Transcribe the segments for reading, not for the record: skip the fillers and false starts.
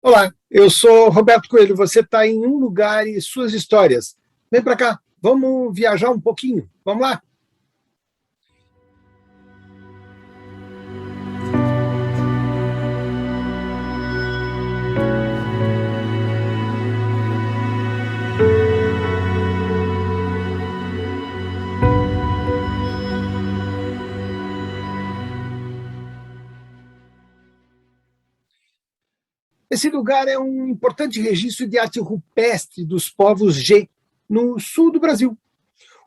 Olá, eu sou Roberto Coelho, você está em um lugar e suas histórias. Vem para cá, vamos viajar um pouquinho, vamos lá? Esse lugar é um importante registro de arte rupestre dos povos G, no sul do Brasil.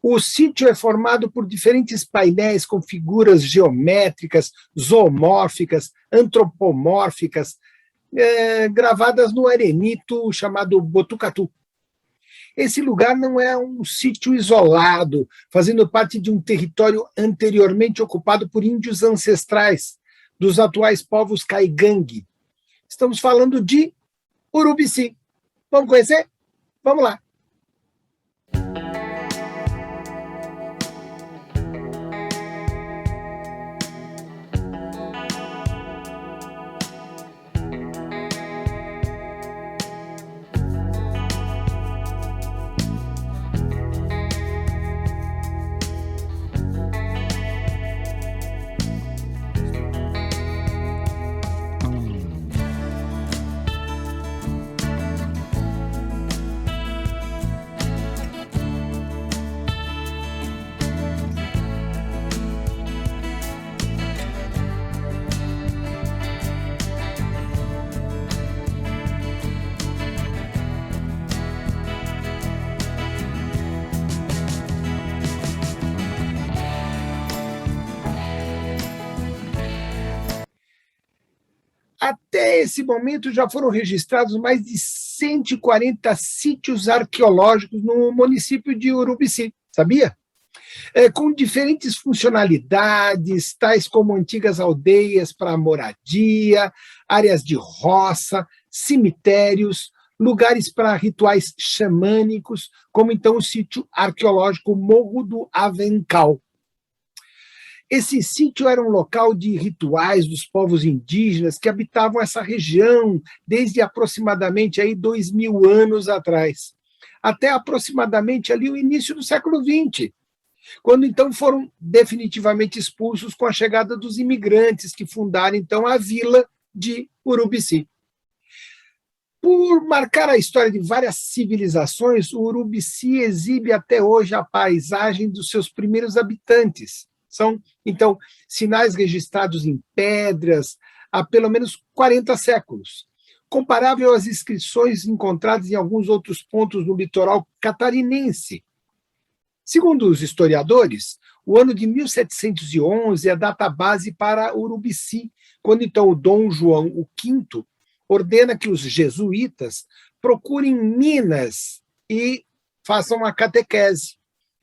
O sítio é formado por diferentes painéis com figuras geométricas, zoomórficas, antropomórficas, gravadas no arenito chamado Botucatu. Esse lugar não é um sítio isolado, fazendo parte de um território anteriormente ocupado por índios ancestrais, dos atuais povos Caigangue. Estamos falando de Urubici. Vamos conhecer? Vamos lá. Até esse momento já foram registrados mais de 140 sítios arqueológicos no município de Urubici, sabia? Com diferentes funcionalidades, tais como antigas aldeias para moradia, áreas de roça, cemitérios, lugares para rituais xamânicos, como então o sítio arqueológico Morro do Avencal. Esse sítio era um local de rituais dos povos indígenas que habitavam essa região desde aproximadamente aí 2.000 anos atrás, até aproximadamente ali o início do século XX, quando então foram definitivamente expulsos com a chegada dos imigrantes que fundaram então a vila de Urubici. Por marcar a história de várias civilizações, o Urubici exibe até hoje a paisagem dos seus primeiros habitantes. São, então, sinais registrados em pedras há pelo menos 40 séculos, comparável às inscrições encontradas em alguns outros pontos no litoral catarinense. Segundo os historiadores, o ano de 1711 é a data base para Urubici, quando então o Dom João V ordena que os jesuítas procurem minas e façam a catequese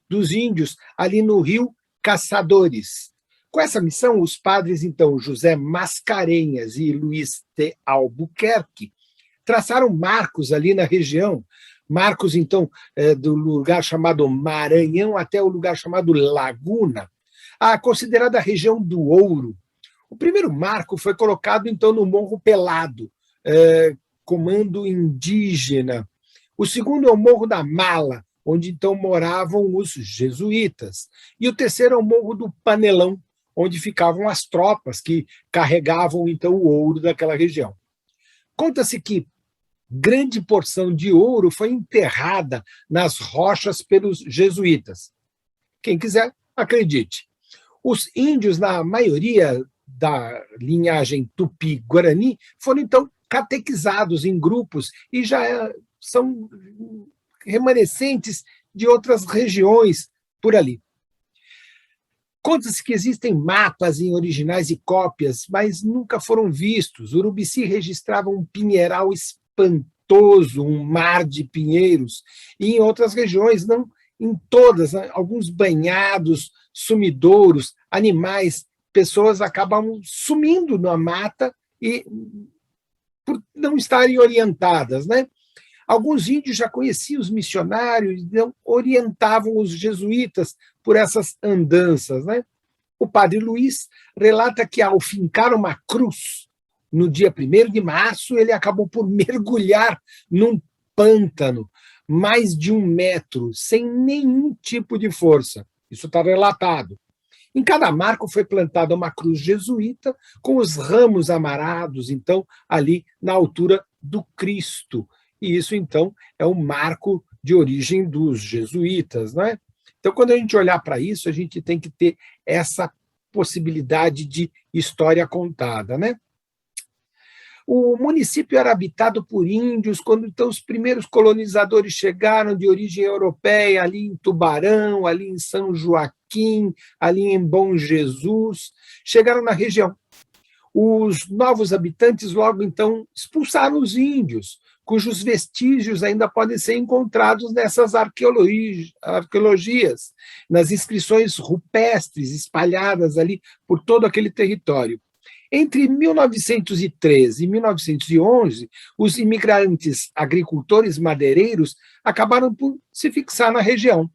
dos índios ali no rio Caçadores. Com essa missão, os padres, então, José Mascarenhas e Luiz de Albuquerque, traçaram marcos ali na região, marcos, então, do lugar chamado Maranhão até o lugar chamado Laguna, a considerada região do ouro. O primeiro marco foi colocado, então, no Morro Pelado, comando indígena. O segundo é o Morro da Mala, onde então moravam os jesuítas. E o terceiro é o Morro do Panelão, onde ficavam as tropas que carregavam então o ouro daquela região. Conta-se que grande porção de ouro foi enterrada nas rochas pelos jesuítas. Quem quiser, acredite. Os índios, na maioria da linhagem Tupi-Guarani, foram então catequizados em grupos e já são remanescentes de outras regiões por ali. Conta-se que existem mapas em originais e cópias, mas nunca foram vistos. Urubici registrava um pinheiral espantoso, um mar de pinheiros, e em outras regiões, não em todas, alguns banhados, sumidouros, animais, pessoas acabam sumindo na mata e por não estarem orientadas, né? Alguns índios já conheciam os missionários, então orientavam os jesuítas por essas andanças, né? O padre Luiz relata que, ao fincar uma cruz no dia 1º de março, ele acabou por mergulhar num pântano, mais de 1 metro, sem nenhum tipo de força. Isso está relatado. Em cada marco foi plantada uma cruz jesuíta, com os ramos amarados, então, ali na altura do Cristo. E isso, então, é um marco de origem dos jesuítas, não é? Então, quando a gente olhar para isso, a gente tem que ter essa possibilidade de história contada, né? O município era habitado por índios, quando então os primeiros colonizadores chegaram de origem europeia, ali em Tubarão, ali em São Joaquim, ali em Bom Jesus, chegaram na região. Os novos habitantes logo então expulsaram os índios, cujos vestígios ainda podem ser encontrados nessas arqueologias, nas inscrições rupestres espalhadas ali por todo aquele território. Entre 1913 e 1911, os imigrantes agricultores madeireiros acabaram por se fixar na região.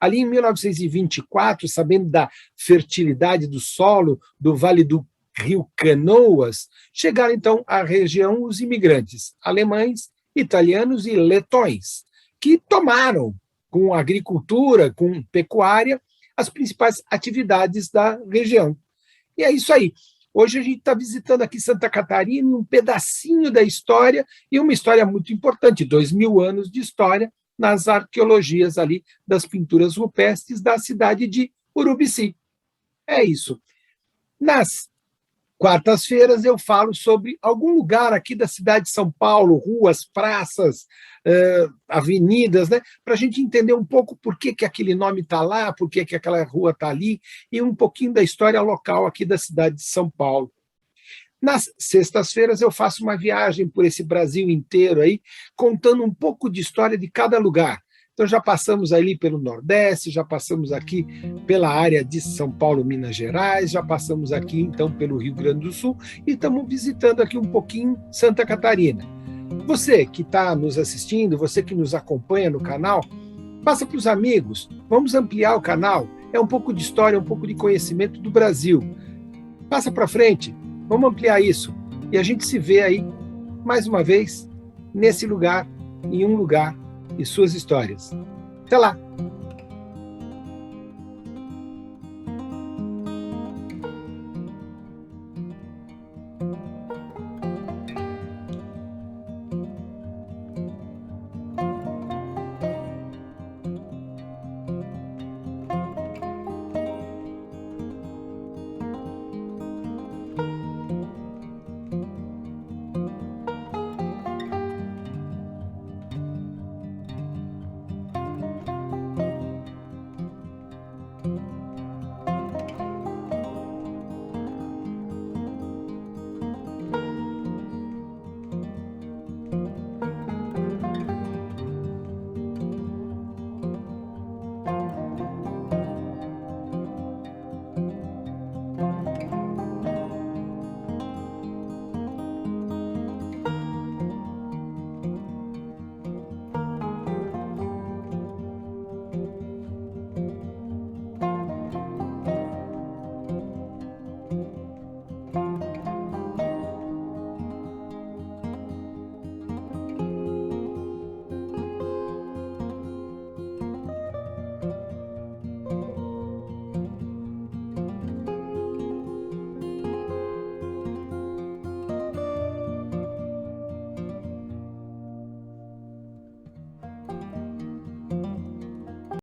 Ali em 1924, sabendo da fertilidade do solo do Vale do Rio Canoas, chegaram então à região os imigrantes alemães, italianos e letões, que tomaram, com agricultura, com pecuária, as principais atividades da região. E é isso aí. Hoje a gente está visitando aqui Santa Catarina, um pedacinho da história, e uma história muito importante, 2000 anos de história, nas arqueologias ali das pinturas rupestres da cidade de Urubici. É isso. Nas quartas-feiras eu falo sobre algum lugar aqui da cidade de São Paulo, ruas, praças, avenidas, né, para a gente entender um pouco por que aquele nome está lá, por que aquela rua está ali, e um pouquinho da história local aqui da cidade de São Paulo. Nas sextas-feiras eu faço uma viagem por esse Brasil inteiro aí, contando um pouco de história de cada lugar. Então já passamos ali pelo Nordeste, já passamos aqui pela área de São Paulo, Minas Gerais, já passamos aqui então pelo Rio Grande do Sul e estamos visitando aqui um pouquinho Santa Catarina. Você que está nos assistindo, você que nos acompanha no canal, passa para os amigos, vamos ampliar o canal, é um pouco de história, um pouco de conhecimento do Brasil. Passa para frente, vamos ampliar isso e a gente se vê aí, mais uma vez, nesse lugar, em um lugar, e suas histórias. Até lá!